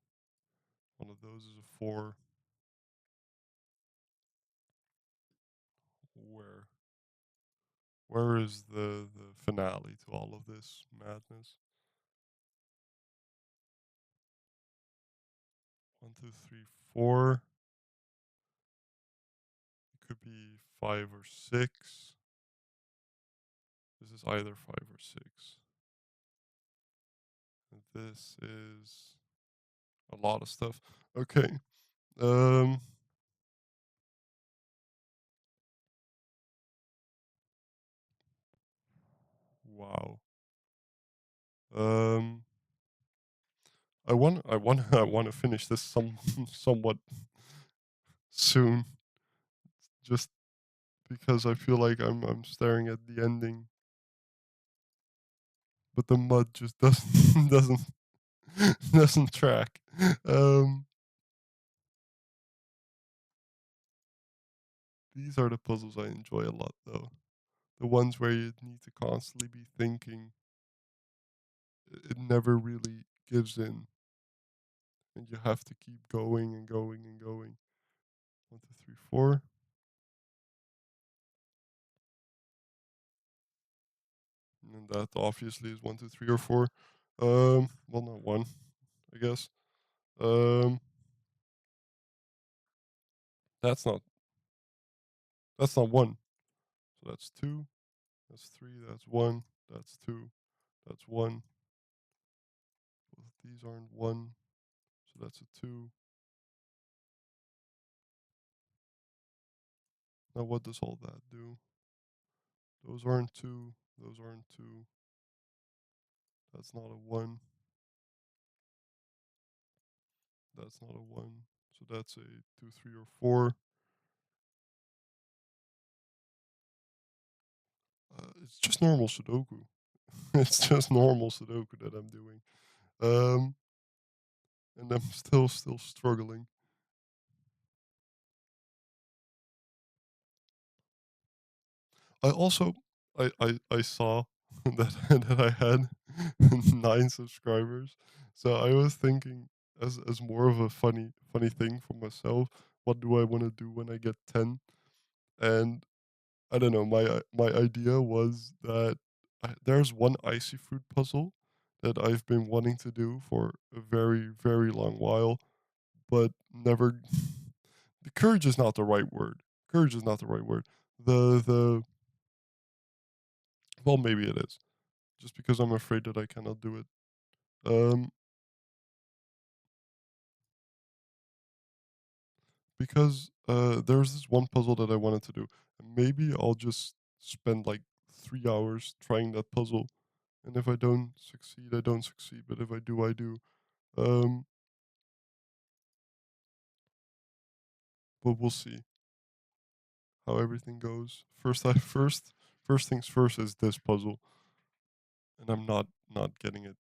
One of those is a 4. Where? Where is the finale to all of this madness? 1, 2, 3, 4. It could be 5 or 6. This is either 5 or 6. And this is a lot of stuff. Okay. Um. Wow. Um. I want to finish this somewhat soon, just because I feel like I'm staring at the ending, but the mud just doesn't doesn't track. Um. These are the puzzles I enjoy a lot, though. The ones where you need to constantly be thinking. It never really gives in, and you have to keep going and going and going. 1, 2, 3, 4. And that obviously is 1, 2, 3, or 4. Well, not 1, I guess. Um, that's not 1. So that's 2. That's 3. That's 1. That's 2. That's 1. Both these aren't 1. So that's a 2. Now what does all that do? Those aren't 2. Those aren't 2. That's not a 1. That's not a 1. So that's a 2, 3, or 4. It's just normal Sudoku. It's just normal Sudoku that I'm doing. Um, and I'm still struggling. I also I saw that I had 9 subscribers, so I was thinking as more of a funny thing for myself. What do I want to do when I get 10? And I don't know. My idea was that there's one icy fruit puzzle that I've been wanting to do for a very long while, but never. The courage is not the right word. Courage is not the right word. The Well, maybe it is. Just because I'm afraid that I cannot do it. Um, because there's this one puzzle that I wanted to do. And maybe I'll just spend like 3 hours trying that puzzle. And if I don't succeed, I don't succeed. But if I do, I do. Um, but we'll see how everything goes. First things first is this puzzle, and I'm not getting it.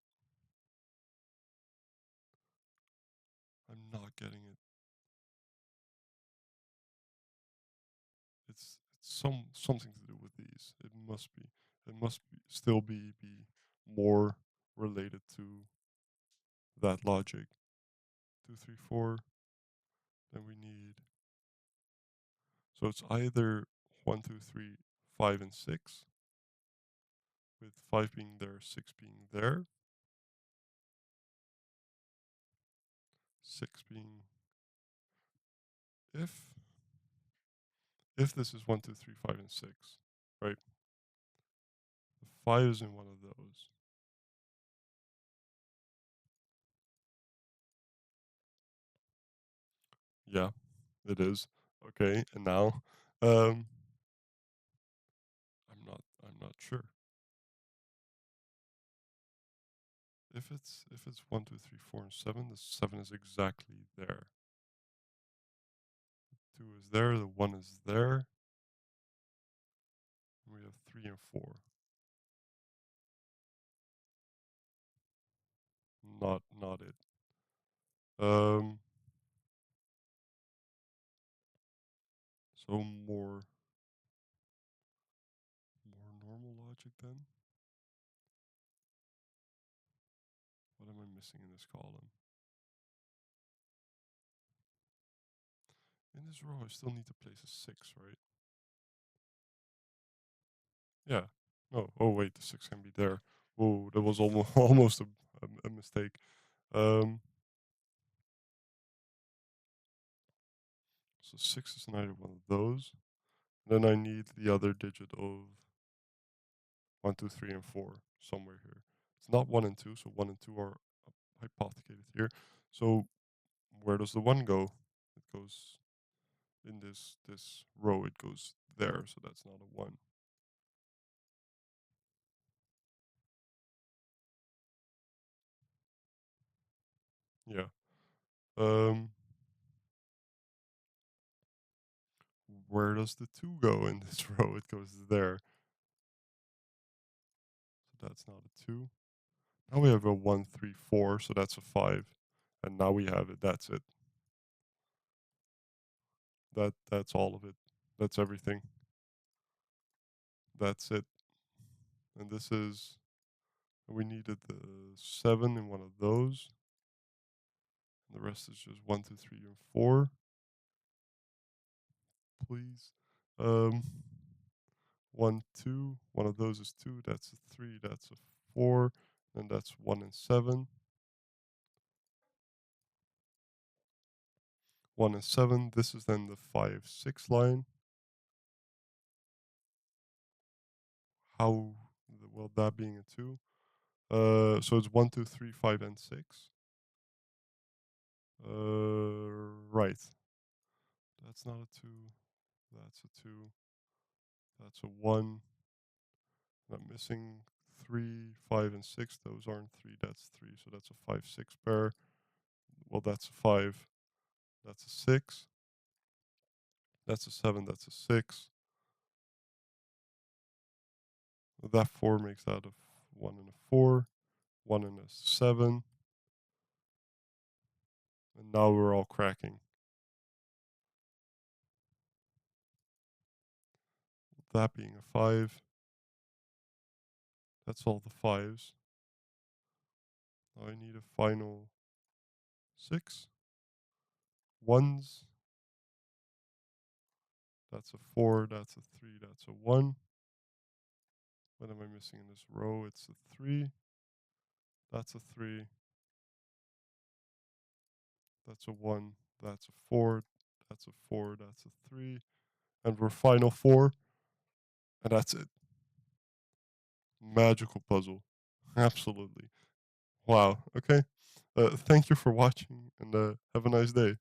I'm not getting it. It's something to do with these. It must be. It must be still be more related to that logic. 2, 3, 4. Then we need. So it's either 1, 2, 3, 5 and 6, with 5 being there, 6 being there, 6 being if this is 1, 2, 3, 5, and 6, right? The 5 is in one of those. Yeah, it is. Okay, and now um I'm not sure. If it's 1, 2, 3, 4, and 7, the 7 is exactly there. 2 is there, the 1 is there. We have 3 and 4. Not it. Um so more normal logic then? What am I missing in this column? In this row I still need to place a 6, right? Yeah. No. Oh wait, the 6 can be there. Whoa, that was almost almost a mistake. Um so 6 is neither one of those. Then I need the other digit of 1, 2, 3, and 4 somewhere here. It's not 1 and 2, so 1 and 2 are hypothecated here. So where does the 1 go? It goes in this row. It goes there, so that's not a 1. Yeah. Um, where does the 2 go in this row? It goes there. So that's not a 2. Now we have a 1, 3, 4, so that's a 5. And now we have it. That's it. That's all of it. That's everything. That's it. And this is we needed the 7 in one of those. And the rest is just 1, 2, 3, and 4. Please. Um 1, 2. One of those is 2. That's a 3. That's a 4. And that's 1 and 7. 1 and 7. This is then the 5, 6 line. How, well, that being a 2. So it's 1, 2, 3, 5, and 6. Right. That's not a 2. That's a 2. That's a 1. I'm missing 3, 5, and 6. Those aren't 3. That's 3. So that's a 5, 6 pair. Well, that's a 5. That's a 6. That's a 7. That's a 6. That 4 makes out of 1 and a 4. 1 and a 7. And now we're all cracking. That being a 5. That's all the 5s. Now I need a final 6. 1s. That's a 4. That's a 3. That's a 1. What am I missing in this row? It's a 3. That's a 3. That's a 1. That's a 4. That's a 4. That's a 3. And we're final 4. And that's it. Magical puzzle. Absolutely. Wow. Okay. Thank you for watching and have a nice day.